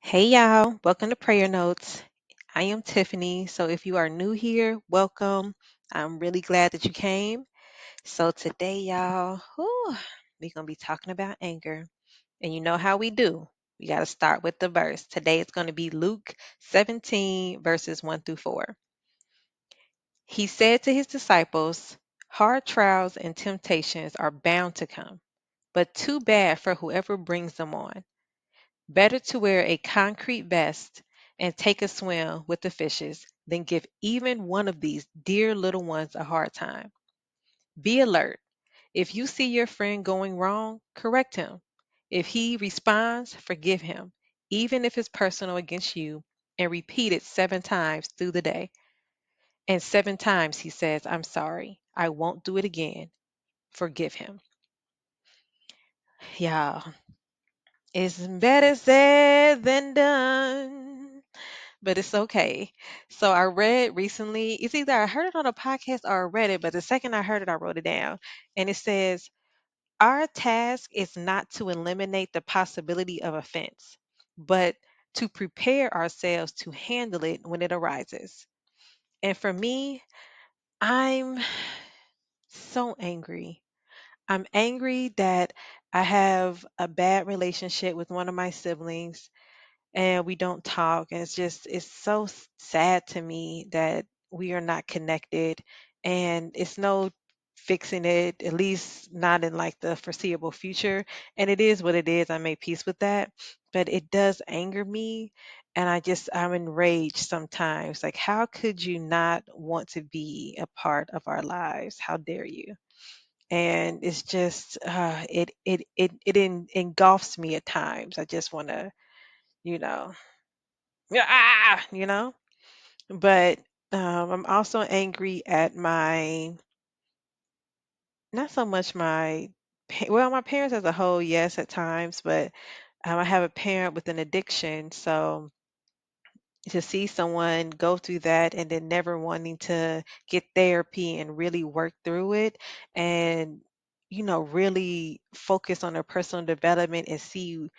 Hey y'all, welcome to Prayer Notes. I am Tiffany. So if you are new here, welcome. I'm really glad that you came. So today, y'all, we're going to be talking about anger. And you know how we do. We got to start with the verse. Today it's going to be Luke 17, verses 1 through 4. He said to his disciples, hard trials and temptations are bound to come, but too bad for whoever brings them on. Better to wear a concrete vest and take a swim with the fishes than give even one of these dear little ones a hard time. Be alert. If you see your friend going wrong, correct him. If he responds, forgive him, even if it's personal against you, and repeat it 7 times through the day. And 7 times he says, I'm sorry. I won't do it again. Forgive him. Y'all, it's better said than done. But it's okay. So I read recently, it's either I heard it on a podcast or I read it, but the second I heard it, I wrote it down. And it says, our task is not to eliminate the possibility of offense, but to prepare ourselves to handle it when it arises. And for me, I'm so angry. I'm angry that I have a bad relationship with one of my siblings and we don't talk, and it's so sad to me that we are not connected, and it's no fixing it, at least not in like the foreseeable future. And it is what it is. I made peace with that, but it does anger me, and I'm enraged sometimes. Like, how could you not want to be a part of our lives? How dare you? And it's just engulfs me at times. I just want to, you know, yeah, you know. But I'm also angry at my, not so much my, well, my parents as a whole, yes, at times, but I have a parent with an addiction, so to see someone go through that and then never wanting to get therapy and really work through it and really focus on their personal development and see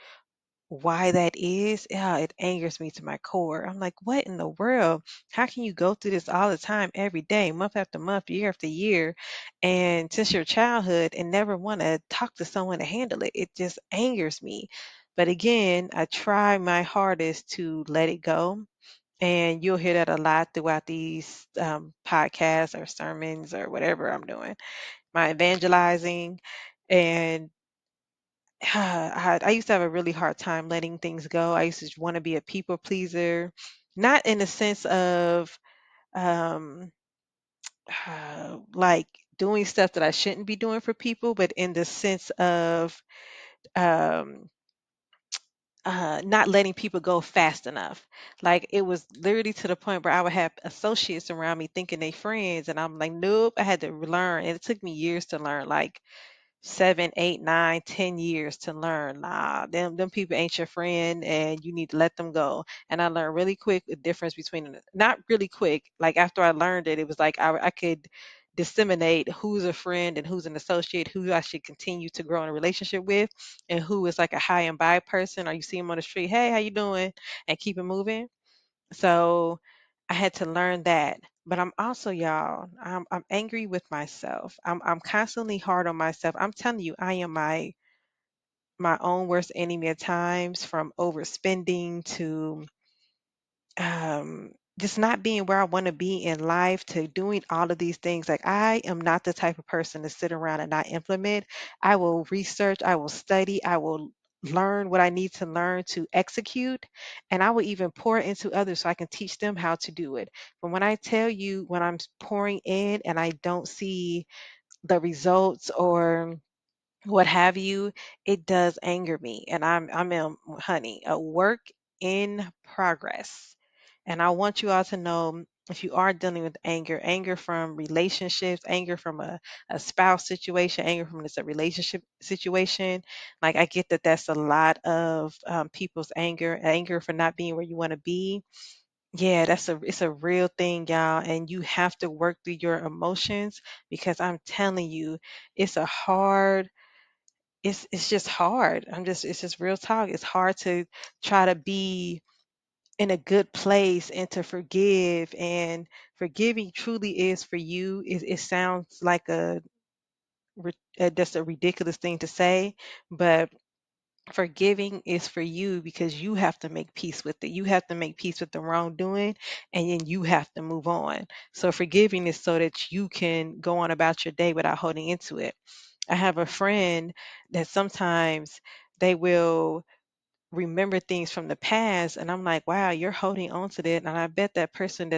why that is, yeah, it angers me to my core. I'm like, what in the world? How can you go through this all the time, every day, month after month, year after year, and since your childhood and never want to talk to someone to handle it? It just angers me. But again, I try my hardest to let it go. And you'll hear that a lot throughout these podcasts or sermons or whatever I'm doing, my evangelizing. And I used to have a really hard time letting things go. I used to want to be a people pleaser, not in the sense of um, like doing stuff that I shouldn't be doing for people, but in the sense of um, not letting people go fast enough. Like, it was literally to the point where I would have associates around me thinking they friends, and I'm like, nope. I had to learn, and it took me years to learn. Like 7, 8, 9, 10 years to learn. Nah, them people ain't your friend, and you need to let them go. And I learned really quick the difference between not really quick. Like, after I learned it, it was like I could disseminate who's a friend and who's an associate, who I should continue to grow in a relationship with, and who is like a high and by person, or you see them on the street, hey, how you doing, and keep it moving. So I had to learn that. But I'm also, y'all, I'm angry with myself. I'm constantly hard on myself. I'm telling you, I am my own worst enemy at times, from overspending to just not being where I want to be in life, to doing all of these things. Like, I am not the type of person to sit around and not implement. I will research, I will study, I will learn what I need to learn to execute, and I will even pour into others so I can teach them how to do it. But when I tell you, when I'm pouring in and I don't see the results or what have you, it does anger me. And I'm in, honey, a work in progress. And I want you all to know, if you are dealing with anger, anger from relationships, anger from a spouse situation, anger from a relationship situation, like, I get that that's a lot of people's anger for not being where you want to be. Yeah, it's a real thing, y'all, and you have to work through your emotions, because I'm telling you, it's a hard it's just hard. It's just real talk. It's hard to try to be in a good place and to forgive, and forgiving truly is for you. It sounds like that's a ridiculous thing to say, but forgiving is for you because you have to make peace with it. You have to make peace with the wrongdoing, and then you have to move on. So forgiving is so that you can go on about your day without holding into it. I have a friend that sometimes they will remember things from the past, and I'm like, wow, you're holding on to that. And I bet that person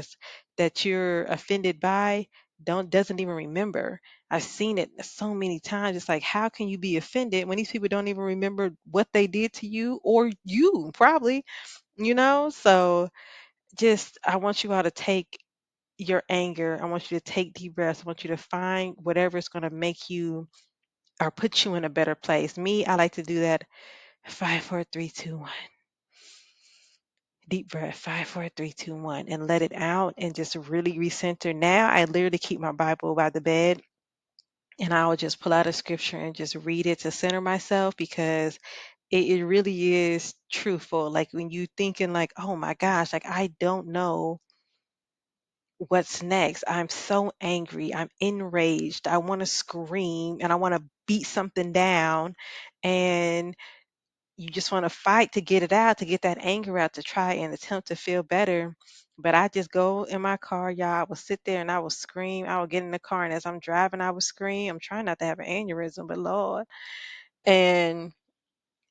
that you're offended by don't doesn't even remember. I've seen it so many times. It's like, how can you be offended when these people don't even remember what they did to you, or you probably, so just I want you all to take your anger. I want you to take deep breaths. I want you to find whatever is going to make you or put you in a better place. Me, I like to do that. 5, 4, 3, 2, 1. Deep breath. 5, 4, 3, 2, 1, and let it out and just really recenter. Now I literally keep my Bible by the bed, and I will just pull out a scripture and just read it to center myself, because it really is truthful. Like when you thinking like, oh my gosh, like I don't know what's next. I'm so angry. I'm enraged. I want to scream and I want to beat something down. And you just want to fight to get it out, to get that anger out, to try and attempt to feel better. But I just go in my car, y'all. I will sit there and I will scream. I will get in the car, and as I'm driving, I will scream. I'm trying not to have an aneurysm, but Lord. And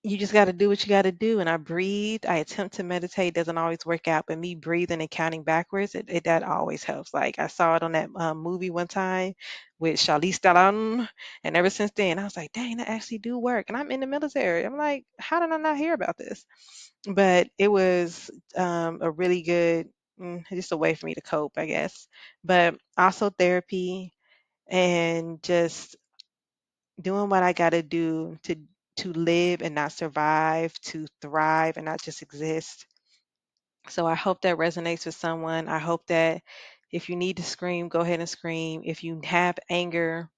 you just got to do what you got to do. And I breathe. I attempt to meditate. Doesn't always work out, but me breathing and counting backwards, that always helps. Like I saw it on that movie one time with Charlize Theron, and ever since then, I was like, dang, that actually do work. And I'm in the military. I'm like, how did I not hear about this? But it was a really good, just a way for me to cope, I guess. But also therapy, and just doing what I got to do to live and not survive, to thrive and not just exist. So I hope that resonates with someone. I hope that if you need to scream, go ahead and scream. If you have anger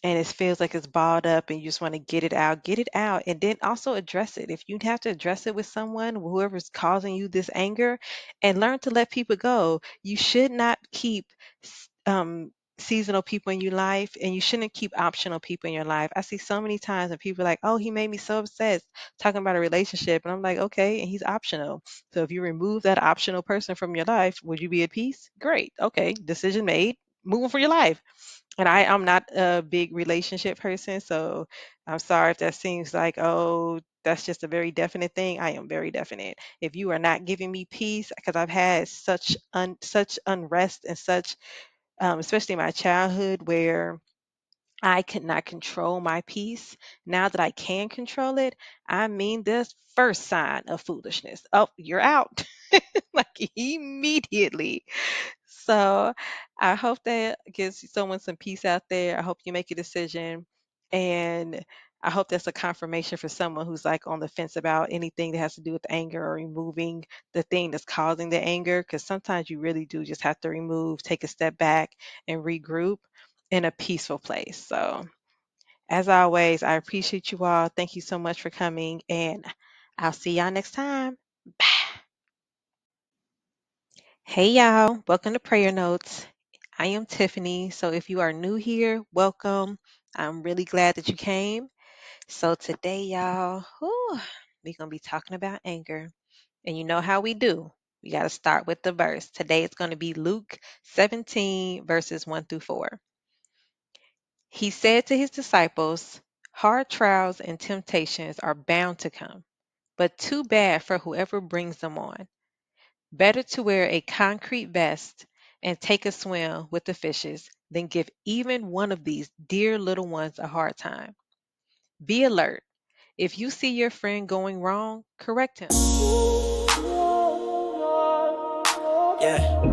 and it feels like it's balled up and you just want to get it out, and then also address it. If you have to address it with someone, whoever's causing you this anger, and learn to let people go. You should not keep seasonal people in your life, and you shouldn't keep optional people in your life. I see so many times when people are like, oh, he made me so upset, talking about a relationship, and I'm like, okay, and he's optional. So if you remove that optional person from your life, would you be at peace? Great. Okay, decision made. Moving for your life. And I'm not a big relationship person, so I'm sorry if that seems like, oh, that's just a very definite thing. I am very definite. If you are not giving me peace, because I've had such unrest and such, especially in my childhood, where I could not control my peace. Now that I can control it, I mean, this first sign of foolishness. Oh, you're out. Like immediately. So I hope that gives someone some peace out there. I hope you make a decision. And I hope that's a confirmation for someone who's like on the fence about anything that has to do with anger, or removing the thing that's causing the anger. Because sometimes you really do just have to remove, take a step back, and regroup in a peaceful place. So, as always, I appreciate you all. Thank you so much for coming, and I'll see y'all next time. Bye. Hey y'all, welcome to Prayer Notes. I am Tiffany. So if you are new here, welcome. I'm really glad that you came. So today, y'all, we're going to be talking about anger. And you know how we do. We got to start with the verse. Today it's going to be Luke 17, verses 1 through 4. He said to his disciples, hard trials and temptations are bound to come, but too bad for whoever brings them on. Better to wear a concrete vest and take a swim with the fishes than give even one of these dear little ones a hard time. Be alert. If you see your friend going wrong, correct him. Yeah.